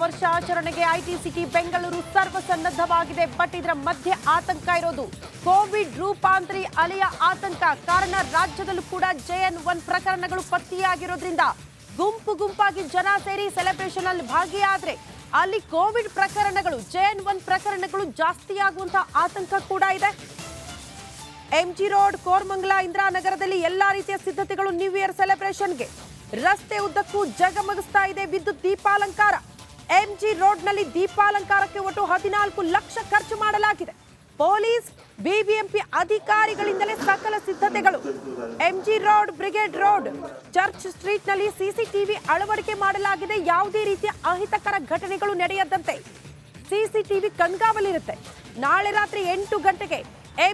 ವರ್ಷಾಚರಣೆಗೆ IT city Bengaluru ಸರ್ವಸನ್ನದ್ಧವಾಗಿದೆ. But ಇದರ ಮಧ್ಯೆ ಆತಂಕ ಇರೋದು ಕೋವಿಡ್ ರೂಪಾಂತರಿ ಅಲೆಯ ಆತಂಕ. ಕಾರಣ ರಾಜ್ಯದಲ್ಲೂ ಕೂಡ JN1 ಪ್ರಕರಣಗಳು ಪತ್ತೆಯಾಗಿರೋದ್ರಿಂದ ಗುಂಪಾಗಿ ಜನ ಸೇರಿ ಸೆಲೆಬ್ರೇಷನ್ ಅಲ್ಲಿ ಭಾಗಿಯಾದ್ರೆ ಅಲ್ಲಿ ಕೋವಿಡ್ ಪ್ರಕರಣಗಳು JN1 ಪ್ರಕರಣಗಳು ಜಾಸ್ತಿ ಆಗುವಂತ ಆತಂಕ ಕೂಡ ಇದೆ. MG ರೋಡ್, ಕೋರಮಂಗಲ, ಇಂದಿರಾನಗರದಲ್ಲಿ ಎಲ್ಲಾ ರೀತಿಯ ಸಿದ್ಧತೆಗಳು ನ್ಯೂ ಇಯರ್ ಸೆಲೆಬ್ರೇಷನ್ಗೆ. ರಸ್ತೆ ಉದ್ದಕ್ಕೂ ಜಗಮಗಿಸ್ತಾ ಇದೆ ವಿದ್ಯುತ್ ದೀಪಾಲಂಕಾರ. MG ರೋಡ್ನಲ್ಲಿ ದೀಪಾಲಂಕಾರಕ್ಕೆ ಒಟ್ಟು 14 ಲಕ್ಷ ಖರ್ಚು ಮಾಡಲಾಗಿದೆ. ಪೊಲೀಸ್, BBMP ಅಧಿಕಾರಿಗಳಿಂದಲೇ ಸಕಲ ಸಿದ್ಧತೆಗಳು. MG road, brigade road, church ಸ್ಟ್ರೀಟ್ನಲ್ಲಿ CCTV ಅಳವಡಿಕೆ ಮಾಡಲಾಗಿದೆ. ಯಾವುದೇ ರೀತಿಯ ಅಹಿತಕರ ಘಟನೆಗಳು ನಡೆಯದಂತೆ CCTV ಕಣ್ಗಾವಲಿರುತ್ತೆ. ನಾಳೆ ರಾತ್ರಿ 8 ಗಂಟೆಗೆ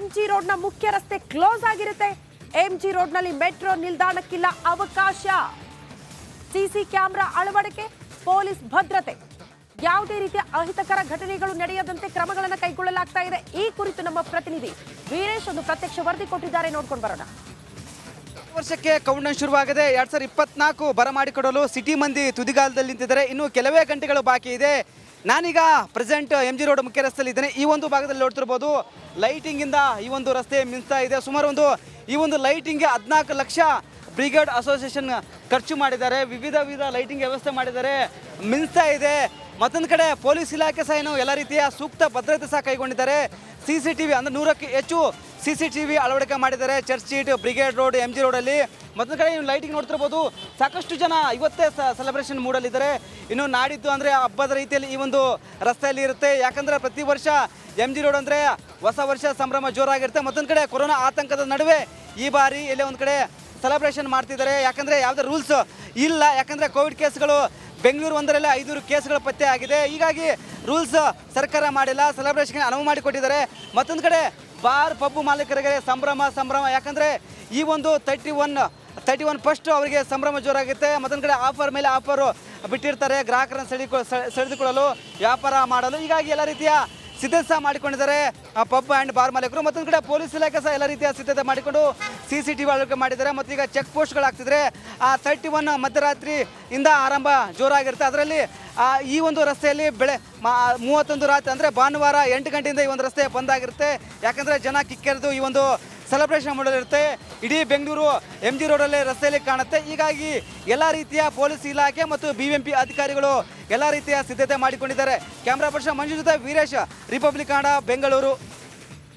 MG ರೋಡ್ನ ಮುಖ್ಯ ರಸ್ತೆ ಕ್ಲೋಸ್ ಆಗಿರುತ್ತೆ. MG ರೋಡ್ನಲ್ಲಿ ಮೆಟ್ರೋ ನಿಲ್ದಾಣಕ್ಕಿಲ್ಲ ಅವಕಾಶ. ಸಿಸಿ ಕ್ಯಾಮೆರಾ ಅಳವಡಿಕೆ, ಪೊಲೀಸ್ ಭದ್ರತೆ, ಯಾವುದೇ ರೀತಿಯ ಅಹಿತಕರ ಘಟನೆಗಳು ನಡೆಯದಂತೆ ಕ್ರಮಗಳನ್ನು ಕೈಗೊಳ್ಳಲಾಗ್ತಾ ಇದೆ. ಈ ಕುರಿತು ನಮ್ಮ ಪ್ರತಿನಿಧಿ ವೀರೇಶ್ ಒಂದು ಪ್ರತ್ಯಕ್ಷ ವರದಿ ಕೊಟ್ಟಿದ್ದಾರೆ, ನೋಡ್ಕೊಂಡು ಬರೋಣ. ವರ್ಷಕ್ಕೆ ಕೌಂಟ್ಡೌನ್ ಶುರುವಾಗಿದೆ. 2024 ಬರಮಾಡಿಕೊಡಲು ಸಿಟಿ ಮಂದಿ ತುದಿಗಾಲದಲ್ಲಿ ನಿಂತಿದ್ದಾರೆ. ಇನ್ನು ಕೆಲವೇ ಗಂಟೆಗಳು ಬಾಕಿ ಇದೆ. ನಾನೀಗ ಪ್ರೆಸೆಂಟ್ MG ರೋಡ್ ಮುಖ್ಯ ರಸ್ತೆಯಲ್ಲಿ ಇದ್ದೇನೆ. ಈ ಒಂದು ಭಾಗದಲ್ಲಿ ನೋಡ್ತಿರ್ಬೋದು, ಲೈಟಿಂಗಿಂದ ಈ ಒಂದು ರಸ್ತೆ ಮಿಂಚ್ತಾ ಇದೆ. ಸುಮಾರು ಈ ಒಂದು ಲೈಟಿಂಗ್ಗೆ 14 ಲಕ್ಷ ಬ್ರಿಗೇಡ್ ಅಸೋಸಿಯೇಷನ್ ಖರ್ಚು ಮಾಡಿದ್ದಾರೆ. ವಿವಿಧ ಲೈಟಿಂಗ್ ವ್ಯವಸ್ಥೆ ಮಾಡಿದ್ದಾರೆ, ಮಿಂಚ್ತಾ ಇದೆ. ಮತ್ತೊಂದು ಕಡೆ ಪೊಲೀಸ್ ಇಲಾಖೆ ಸಹ ಎಲ್ಲ ರೀತಿಯ ಸೂಕ್ತ ಭದ್ರತೆ ಸಹ ಕೈಗೊಂಡಿದ್ದಾರೆ. CCTV ಅಂದರೆ 100ಕ್ಕೆ ಹೆಚ್ಚು CCTV ಅಳವಡಿಕೆ ಮಾಡಿದ್ದಾರೆ church street, brigade road, MG ರೋಡಲ್ಲಿ. ಮತ್ತೊಂದು ಕಡೆ ಲೈಟಿಂಗ್ ನೋಡ್ತಿರ್ಬೋದು, ಸಾಕಷ್ಟು ಜನ ಇವತ್ತೇ ಸೆಲೆಬ್ರೇಷನ್ ಮೂಡಲಿದ್ದಾರೆ. ಇನ್ನು ನಾಡಿದ್ದು ಅಂದರೆ ಹಬ್ಬದ ರೀತಿಯಲ್ಲಿ ಈ ಒಂದು ರಸ್ತೆಯಲ್ಲಿ ಇರುತ್ತೆ. ಯಾಕಂದರೆ ಪ್ರತಿ ವರ್ಷ MG ರೋಡ್ ಅಂದರೆ ಹೊಸ ವರ್ಷ ಸಂಭ್ರಮ ಜೋರಾಗಿರುತ್ತೆ. ಮತ್ತೊಂದು ಕಡೆ ಕೊರೋನಾ ಆತಂಕದ ನಡುವೆ ಈ ಬಾರಿ ಎಲ್ಲೇ ಒಂದು ಕಡೆ ಸೆಲೆಬ್ರೇಷನ್ ಮಾಡ್ತಿದ್ದಾರೆ. ಯಾಕಂದರೆ ಯಾವುದೇ ರೂಲ್ಸ್ ಇಲ್ಲ. ಯಾಕಂದರೆ ಕೋವಿಡ್ ಕೇಸ್ಗಳು ಬೆಂಗಳೂರು ಒಂದರಲ್ಲೇ 500 ಕೇಸ್ಗಳು ಪತ್ತೆ ಆಗಿದೆ. ಹೀಗಾಗಿ ರೂಲ್ಸ್ ಸರ್ಕಾರ ಮಾಡಿಲ್ಲ, ಸೆಲೆಬ್ರೇಷನ್ಗೆ ಅನುವು ಮಾಡಿಕೊಟ್ಟಿದ್ದಾರೆ. ಮತ್ತೊಂದು ಕಡೆ ಬಾರ್ ಪಬ್ ಮಾಲೀಕರಿಗೆ ಸಂಭ್ರಮ. ಯಾಕಂದರೆ ಈ ಒಂದು 31 ಫಸ್ಟ್ ಅವರಿಗೆ ಸಂಭ್ರಮ ಜೋರಾಗುತ್ತೆ. ಮತ್ತೊಂದು ಕಡೆ ಆಫರ್ ಮೇಲೆ ಆಫರು ಬಿಟ್ಟಿರ್ತಾರೆ ಗ್ರಾಹಕರನ್ನು ಸೆಳೆದುಕೊಳ್ಳಲು, ವ್ಯಾಪಾರ ಮಾಡಲು. ಹೀಗಾಗಿ ಎಲ್ಲ ರೀತಿಯ ಸಿದ್ಧತೆ ಸಹ ಮಾಡಿಕೊಂಡಿದ್ದಾರೆ ಪಬ್ ಆ್ಯಂಡ್ ಬಾರ್ ಮಾಲೀಕರು. ಮತ್ತೊಂದು ಕಡೆ ಪೊಲೀಸ್ ಇಲಾಖೆ ಸಹ ಎಲ್ಲ ರೀತಿಯ ಸಿದ್ಧತೆ ಮಾಡಿಕೊಂಡು CCTV ಅಳವಡಿಕೆ ಮಾಡಿದ್ದಾರೆ. ಮತ್ತು ಈಗ ಚೆಕ್ ಪೋಸ್ಟ್ಗಳಾಗ್ತಿದ್ರೆ 31 ಮಧ್ಯರಾತ್ರಿಯಿಂದ ಆರಂಭ ಜೋರಾಗಿರುತ್ತೆ. ಅದರಲ್ಲಿ ಈ ಒಂದು ರಸ್ತೆಯಲ್ಲಿ 31 ರಾತ್ರಿ ಅಂದರೆ ಭಾನುವಾರ 8 ಗಂಟೆಯಿಂದ ಈ ಒಂದು ರಸ್ತೆ ಬಂದಾಗಿರುತ್ತೆ. ಯಾಕಂದರೆ ಜನ ಕಿಕ್ಕೆರೆದು ಈ ಒಂದು ಸೆಲೆಬ್ರೇಷನ್ ಮಾಡಲಿರುತ್ತೆ. ಇಡೀ ಬೆಂಗಳೂರು MG ರೋಡಲ್ಲೇ ರಸ್ತೆಯಲ್ಲಿ ಕಾಣುತ್ತೆ. ಹೀಗಾಗಿ ಎಲ್ಲ ರೀತಿಯ ಪೊಲೀಸ್ ಇಲಾಖೆ ಮತ್ತು BBMP ಅಧಿಕಾರಿಗಳು ಎಲ್ಲ ರೀತಿಯ ಸಿದ್ಧತೆ ಮಾಡಿಕೊಂಡಿದ್ದಾರೆ. ಕ್ಯಾಮ್ರಾ ಪರ್ಸನ್ ಮಂಜು ಜೊತೆ ವೀರೇಶ್, ರಿಪಬ್ಲಿಕ್ ಕನ್ನಡ, ಬೆಂಗಳೂರು.